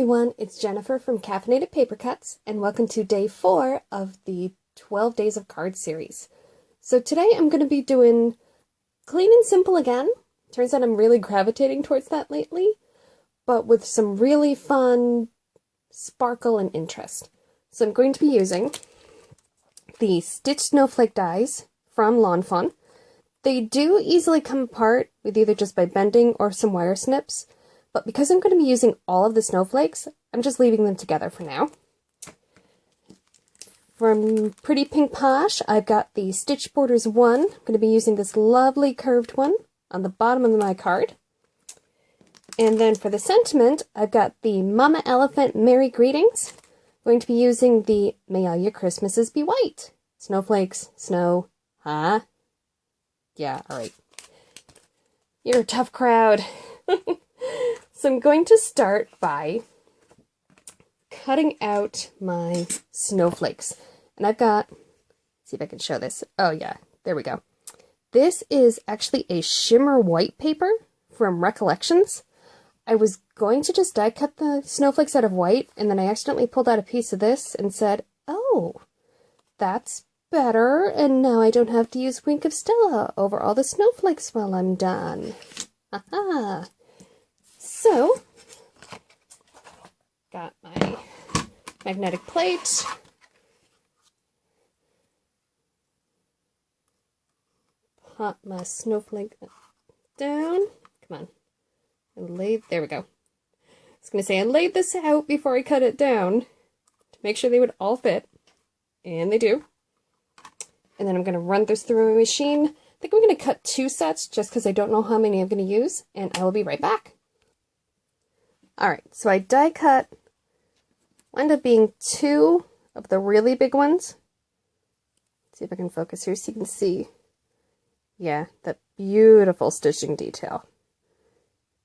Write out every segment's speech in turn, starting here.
everyone, it's Jennifer from Caffeinated Papercuts, and welcome to day 4 of the 12 Days of Cards series. So today I'm going to be doing clean and simple again. Turns out I'm really gravitating towards that lately, but with some really fun sparkle and interest. So I'm going to be using the Stitch Snowflake dies from Lawn Fawn. They do easily come apart with either just by bending or some wire snips. But because I'm going to be using all of the snowflakes, I'm just leaving them together for now. From Pretty Pink Posh, I've got the Stitch Borders 1. I'm going to be using this lovely curved one on the bottom of my card. And then for the sentiment, I've got the Mama Elephant Merry Greetings. I'm going to be using the May All Your Christmases Be White. Snowflakes, snow, huh? Yeah, alright. You're a tough crowd. So I'm going to start by cutting out my snowflakes. And I've got, let's see if I can show this. Oh yeah, there we go. This is actually a shimmer white paper from Recollections. I was going to just die cut the snowflakes out of white, and then I accidentally pulled out a piece of this and said, oh, that's better, and now I don't have to use Wink of Stella over all the snowflakes while I'm done. Haha. So, got my magnetic plate. Pop my snowflake down. Come on. There we go. I was going to say, I laid this out before I cut it down to make sure they would all fit. And they do. And then I'm going to run this through my machine. I think I'm going to cut 2 sets just because I don't know how many I'm going to use. And I will be right back. Alright, so I die cut, wound up being 2 of the really big ones. Let's see if I can focus here so you can see. Yeah, that beautiful stitching detail.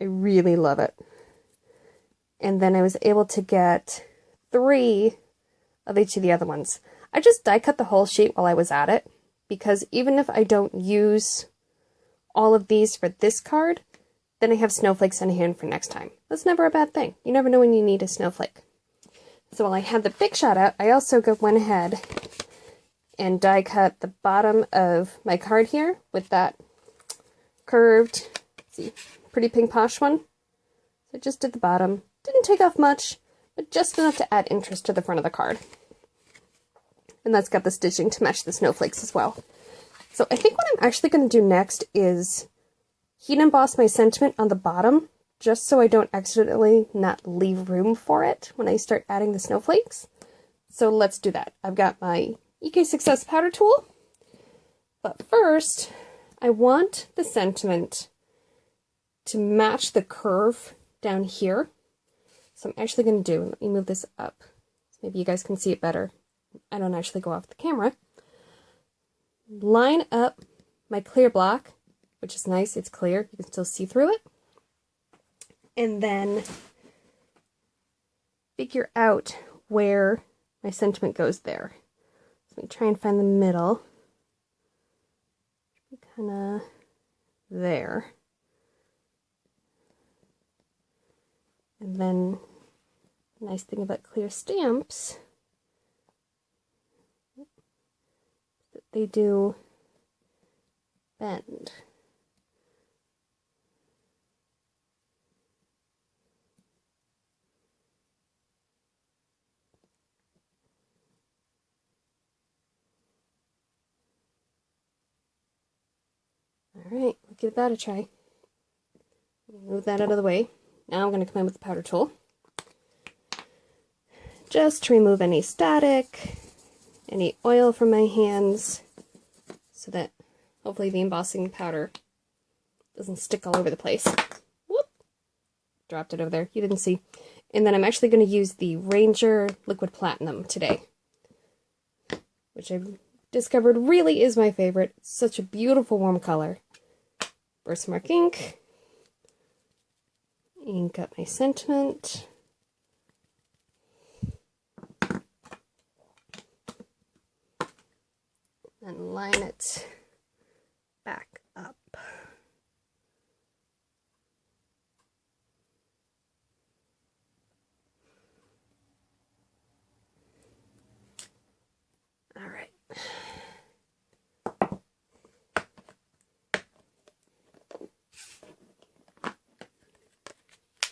I really love it. And then I was able to get 3 of each of the other ones. I just die cut the whole sheet while I was at it, because even if I don't use all of these for this card, then I have snowflakes on hand for next time. That's never a bad thing. You never know when you need a snowflake. So while I had the big shot out, I also went ahead and die cut the bottom of my card here with that curved, see, Pretty Pink Posh one. So I just did the bottom. Didn't take off much, but just enough to add interest to the front of the card. And that's got the stitching to match the snowflakes as well. So I think what I'm actually going to do next is heat emboss my sentiment on the bottom, just so I don't accidentally not leave room for it when I start adding the snowflakes. So let's do that. I've got my EK Success powder tool, but first I want the sentiment to match the curve down here. So I'm actually going to do, let me move this up, so maybe you guys can see it better. I don't actually go off the camera. Line up my clear block, which is nice, it's clear, you can still see through it. And then figure out where my sentiment goes there. So let me try and find the middle. Kinda there. And then, nice thing about clear stamps, that they do bend. Alright, we'll give that a try. Move that out of the way. Now I'm going to come in with the powder tool. Just to remove any static, any oil from my hands, so that hopefully the embossing powder doesn't stick all over the place. Whoop! Dropped it over there. You didn't see. And then I'm actually going to use the Ranger Liquid Platinum today, which I've discovered really is my favorite. It's such a beautiful warm color. Birthmark ink. Ink up my sentiment. And line it back up.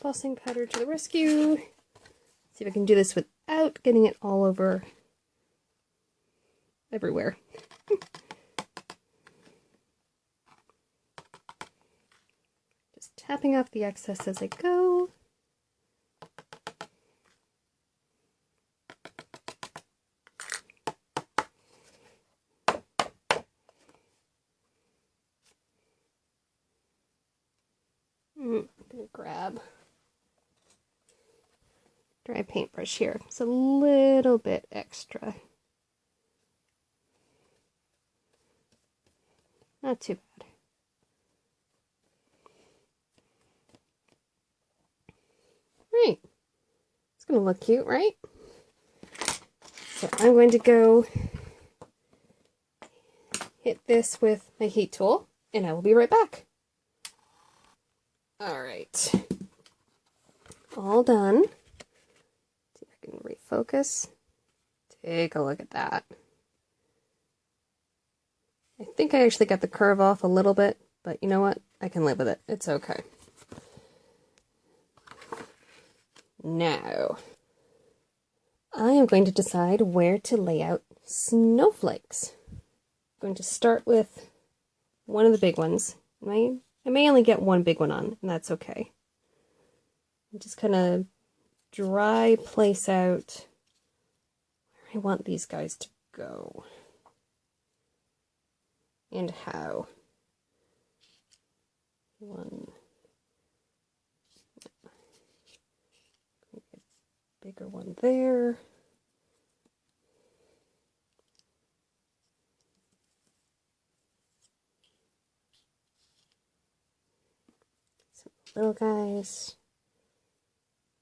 embossing powder to the rescue. See if I can do this without getting it all over everywhere. Just tapping off the excess as I go. I'm gonna grab dry paintbrush here. It's a little bit extra. Not too bad. Right. It's gonna look cute, right? So I'm going to go hit this with my heat tool, and I will be right back. Alright. All done. See if I can refocus. Take a look at that. I think I actually got the curve off a little bit, but you know what? I can live with it. It's okay. Now, I am going to decide where to lay out snowflakes. I'm going to start with one of the big ones. I may only get one big one on, and that's okay. Just kind of dry place out where I want these guys to go. And how. One. Bigger one there. Some little guys.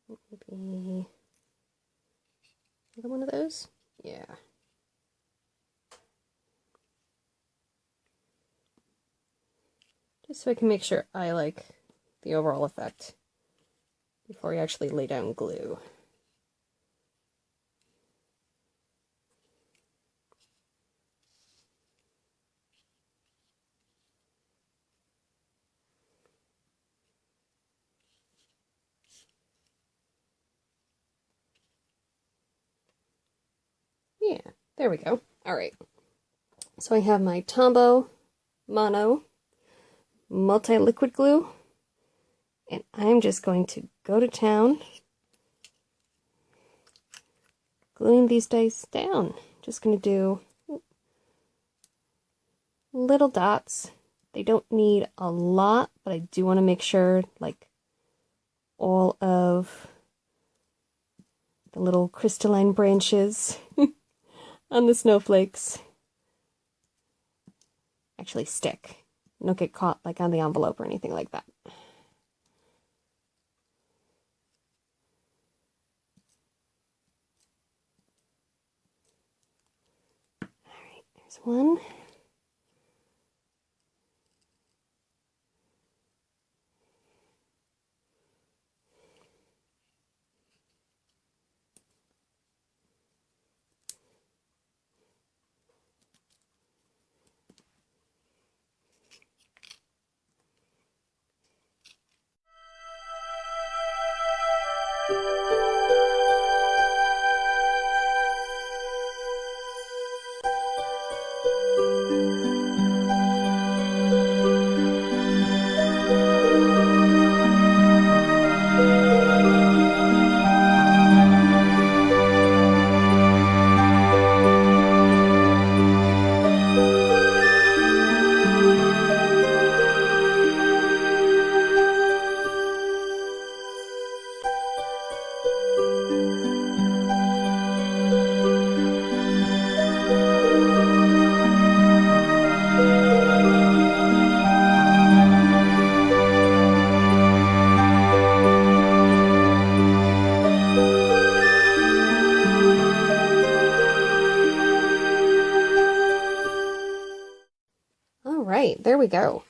Maybe another one of those? Yeah. Just so I can make sure I like the overall effect before I actually lay down glue. Yeah, there we go. Alright. So I have my Tombow Mono multi-liquid glue, and I'm just going to go to town gluing these dice down. Just going to do little dots. They don't need a lot, but I do want to make sure like all of the little crystalline branches on the snowflakes actually stick. Don't get caught like on the envelope or anything like that. Alright, there's one. Alright, there we go.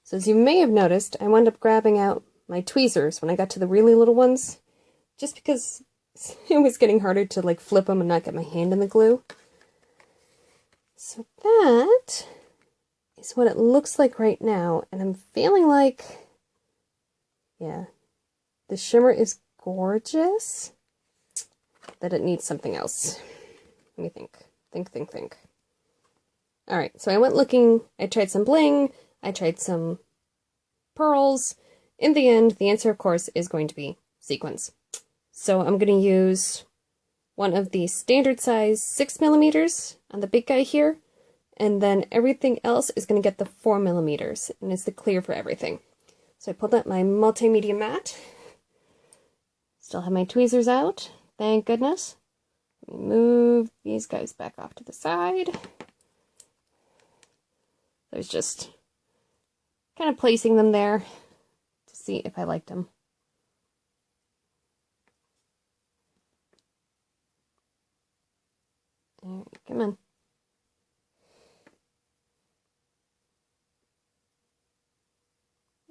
So as you may have noticed, I wound up grabbing out my tweezers when I got to the really little ones, just because it was getting harder to like flip them and not get my hand in the glue. So that is what it looks like right now, and I'm feeling like, yeah, The shimmer is gorgeous, but it needs something else. Let me think. Think. Alright, so I went looking, I tried some bling, I tried some pearls. In the end, the answer, of course, is going to be sequins. So I'm going to use one of the standard size 6mm on the big guy here, and then everything else is going to get the 4mm, and it's the clear for everything. So I pulled out my multimedia mat. Still have my tweezers out, thank goodness. Let me move these guys back off to the side. I was just kind of placing them there to see if I liked them. All right, come on.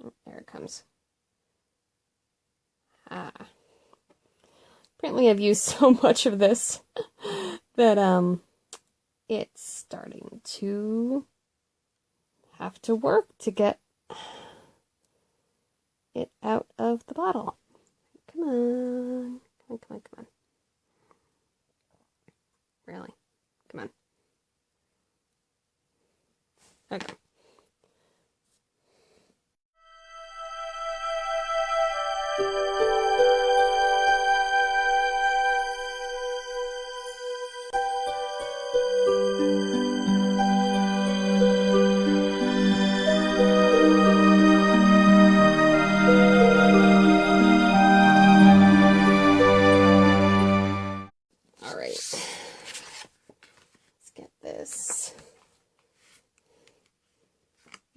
Oh, there it comes. Apparently I've used so much of this that it's starting to have to work to get it out of the bottle. Come on. Come on. Really? Come on. Okay.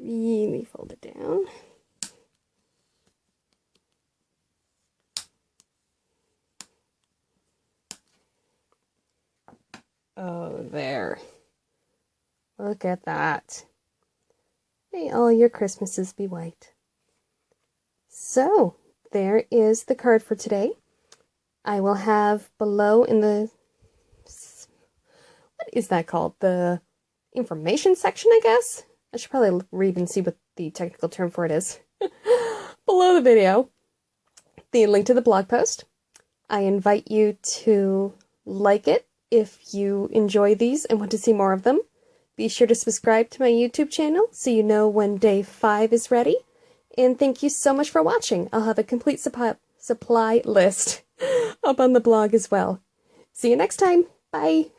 Really fold it down. Oh, there. Look at that. May all your Christmases be white. So, there is the card for today. I will have below in the... What is that called? The information section, I guess? I should probably read and see what the technical term for it is. Below the video, the link to the blog post. I invite you to like it if you enjoy these and want to see more of them. Be sure to subscribe to my YouTube channel so you know when day 5 is ready. And thank you so much for watching. I'll have a complete supply list up on the blog as well. See you next time. Bye.